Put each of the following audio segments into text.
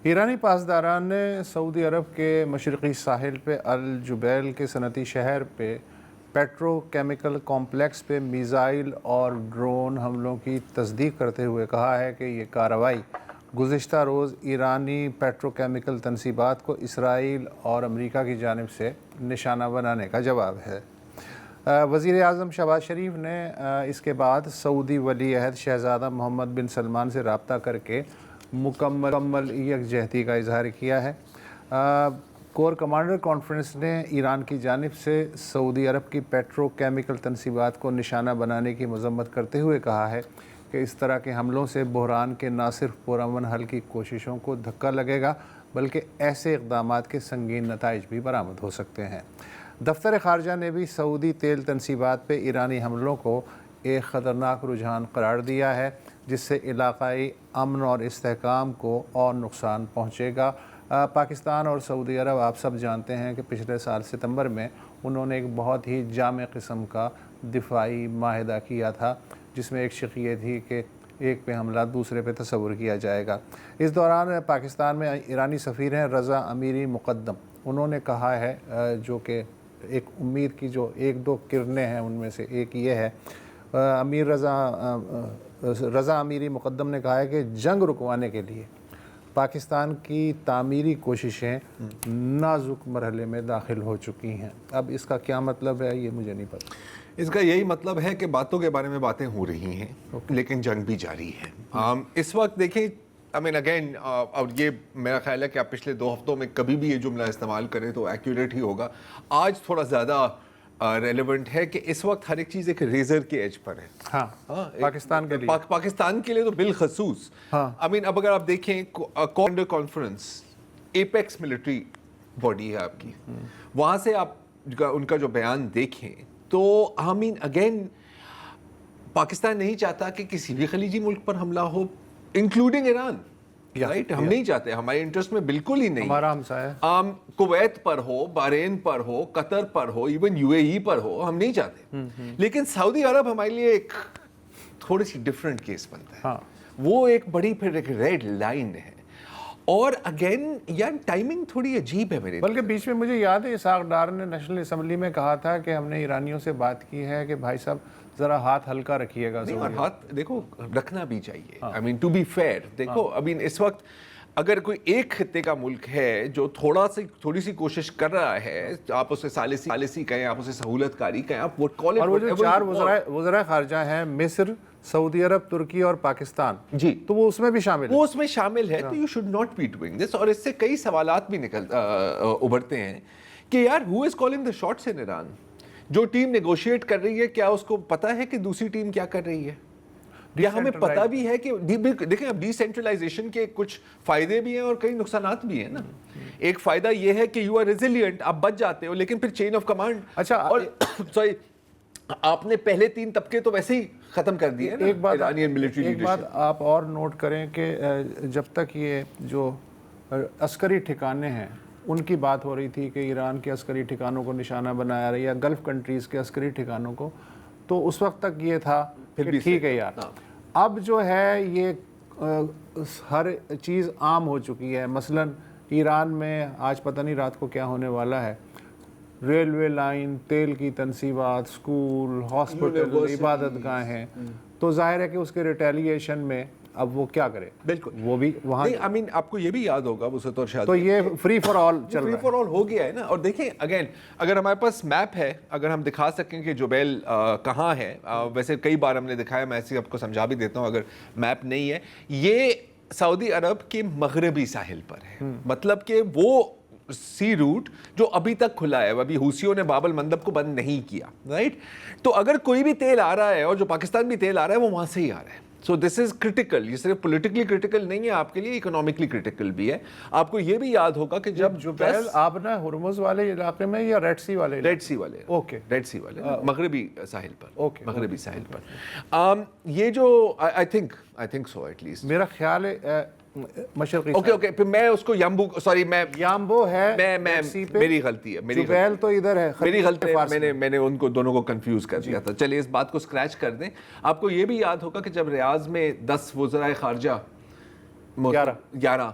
ایرانی پاسداران نے سعودی عرب کے مشرقی ساحل پہ الجبیل کے صنعتی شہر پہ پیٹرو کیمیکل کمپلیکس پہ میزائل اور ڈرون حملوں کی تصدیق کرتے ہوئے کہا ہے کہ یہ کارروائی گزشتہ روز ایرانی پیٹرو کیمیکل تنصیبات کو اسرائیل اور امریکہ کی جانب سے نشانہ بنانے کا جواب ہے۔ وزیر اعظم شہباز شریف نے اس کے بعد سعودی ولی عہد شہزادہ محمد بن سلمان سے رابطہ کر کے مکمل یکجہتی کا اظہار کیا ہے۔ کور کمانڈر کانفرنس نے ایران کی جانب سے سعودی عرب کی پیٹرو کیمیکل تنصیبات کو نشانہ بنانے کی مذمت کرتے ہوئے کہا ہے کہ اس طرح کے حملوں سے بحران کے نہ صرف پرامن حل کی کوششوں کو دھکا لگے گا بلکہ ایسے اقدامات کے سنگین نتائج بھی برآمد ہو سکتے ہیں۔ دفتر خارجہ نے بھی سعودی تیل تنصیبات پہ ایرانی حملوں کو ایک خطرناک رجحان قرار دیا ہے جس سے علاقائی امن اور استحکام کو اور نقصان پہنچے گا۔ پاکستان اور سعودی عرب آپ سب جانتے ہیں کہ پچھلے سال ستمبر میں انہوں نے ایک بہت ہی جامع قسم کا دفاعی معاہدہ کیا تھا جس میں ایک شق یہ تھی کہ ایک پہ حملہ دوسرے پہ تصور کیا جائے گا۔ اس دوران پاکستان میں ایرانی سفیر ہیں رضا امیری مقدم، انہوں نے کہا ہے جو کہ ایک امید کی جو ایک دو کرنیں ہیں ان میں سے ایک یہ ہے، رضا امیری مقدم نے کہا ہے کہ جنگ رکوانے کے لیے پاکستان کی تعمیری کوششیں نازک مرحلے میں داخل ہو چکی ہیں۔ اب اس کا کیا مطلب ہے یہ مجھے نہیں پتہ۔ اس کا یہی مطلب ہے کہ باتوں کے بارے میں باتیں ہو رہی ہیں لیکن جنگ بھی جاری ہے۔ اس وقت دیکھیں اگین اور یہ میرا خیال ہے کہ آپ پچھلے 2 ہفتوں میں کبھی بھی یہ جملہ استعمال کریں تو ایکوریٹ ہی ہوگا، آج تھوڑا زیادہ ریلیونٹ ہے کہ اس وقت ہر ایک چیز ایک ریزر کے ایج پر ہے۔ پاکستان کے لیے پاکستان کے لیے تو بالخصوص اب اگر آپ دیکھیں commander conference apex military body ہے آپ کی، وہاں سے آپ ان کا جو بیان دیکھیں تو اگین پاکستان نہیں چاہتا کہ کسی بھی خلیجی ملک پر حملہ ہو انکلوڈنگ ایران، رائٹ؟ ہم نہیں چاہتے، ہمارے انٹرسٹ میں بالکل ہی نہیں۔ ہمارا ہمسایہ کویت پر ہو، بحرین پر ہو، قطر پر ہو، ایون یو اے ای پر ہو، ہم نہیں چاہتے۔ لیکن سعودی عرب ہمارے لیے ایک تھوڑی سی ڈفرینٹ کیس بنتا ہے، وہ ایک بڑی پھر ایک ریڈ لائن ہے۔ اور اگین یار ٹائمنگ تھوڑی عجیب ہے میرے، بلکہ بیچ میں مجھے یاد ہے اسحاق ڈار نے نیشنل اسمبلی میں کہا تھا کہ ہم نے ایرانیوں سے بات کی ہے کہ بھائی صاحب ذرا ہاتھ ہلکا رکھیے گا۔ اور ہاتھ دیکھو رکھنا بھی چاہیے، ٹو بی فیئر۔ دیکھو اس وقت اگر کوئی ایک خطے کا ملک ہے جو تھوڑی سی کوشش کر رہا ہے، آپ اسے ثالثی کہیں، آپ اسے سہولت کاری کہیں، آپ وہ کال اٹ، اور وہ جو 4 وزرائے خارجہ ہیں مصر، سعودی عرب، ترکی اور پاکستان، جی تو وہ اس میں بھی شامل ہے، وہ اس میں شامل ہے، تو you should not be doing this. اور اس سے کئی سوالات بھی ابھرتے ہیں کہ یار ہو از کالنگ دا شاٹس ان ایران؟ جو ٹیم نیگوشیٹ کر رہی ہے کیا اس کو پتا ہے کہ دوسری ٹیم کیا کر رہی ہے؟ یا ہمیں پتہ بھی ہے کہ دیکھیں اب ڈی سینٹرلائزیشن کے کچھ فائدے بھی ہیں اور کئی نقصانات بھی ہیں نا۔ ایک فائدہ یہ ہے کہ یو آر ریزیلینٹ، آپ بچ جاتے ہو، لیکن پھر چین آف کمانڈ، اچھا اور سوری آپ نے پہلے 3 طبقے تو ویسے ہی ختم کر دیے نا۔ ایک بات آپ اور نوٹ کریں کہ جب تک یہ جو عسکری ٹھکانے ہیں ان کی بات ہو رہی تھی کہ ایران کے عسکری ٹھکانوں کو نشانہ بنایا رہا ہے یا گلف کنٹریز کے عسکری ٹھکانوں کو، تو اس وقت تک یہ تھا کہ ٹھیک ہے یار۔ اب جو ہے یہ ہر چیز عام ہو چکی ہے، مثلا ایران میں آج پتہ نہیں رات کو کیا ہونے والا ہے، ریلوے لائن، تیل کی تنصیبات، سکول، ہاسپٹل، عبادت گاہیں، تو ظاہر ہے کہ اس کے ریٹیلیشن میں اب وہ کیا کرے، بالکل وہ بھی وہاں آپ کو یہ بھی یاد ہوگا اسے تو یہ فری فار آل چل رہا ہے، فری فار آل ہو گیا ہے نا۔ اور دیکھیں اگین اگر ہمارے پاس میپ ہے، اگر ہم دکھا سکیں کہ جبیل کہاں ہے، ویسے کئی بار ہم نے دکھایا، میں ایسے آپ کو سمجھا بھی دیتا ہوں اگر میپ نہیں ہے، یہ سعودی عرب کے مغربی ساحل پر ہے، مطلب کہ وہ سی روٹ جو ابھی تک کھلا ہے، ابھی حوثیوں نے باب المندب کو بند نہیں کیا، رائٹ؟ تو اگر کوئی بھی تیل آ رہا ہے اور جو پاکستان بھی تیل آ رہا ہے وہ وہاں سے ہی آ رہا ہے۔ سو دس از کرٹیکل، یہ صرف پولیٹیکلی کرٹیکل نہیں ہے آپ کے لیے، اکنامکلی کرٹیکل بھی ہے۔ آپ کو یہ بھی یاد ہوگا کہ جب جبیل آپ نا ہرمز والے علاقے میں یا ریڈ سی والے؟ ریڈ سی والے، اوکے، ریڈ سی والے مغربی ساحل پر، اوکے، مغربی ساحل پر یہ جو I think so at least میرا خیال ہے مشرقی، اوکے پھر میں اس کو یامبو ہے، میری غلطی ہے، جبیل تو ادھر ہے، میری غلطی ہے، میں نے ان کو دونوں کو کنفیوز کر دیا تھا۔ چلیے اس بات کو اسکریچ کر دیں۔ آپ کو یہ بھی یاد ہوگا کہ جب ریاض میں 10 وزرائے خارجہ 11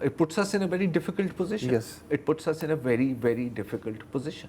it puts us in a very difficult position. Yes. It puts us in a very very difficult position.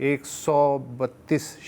132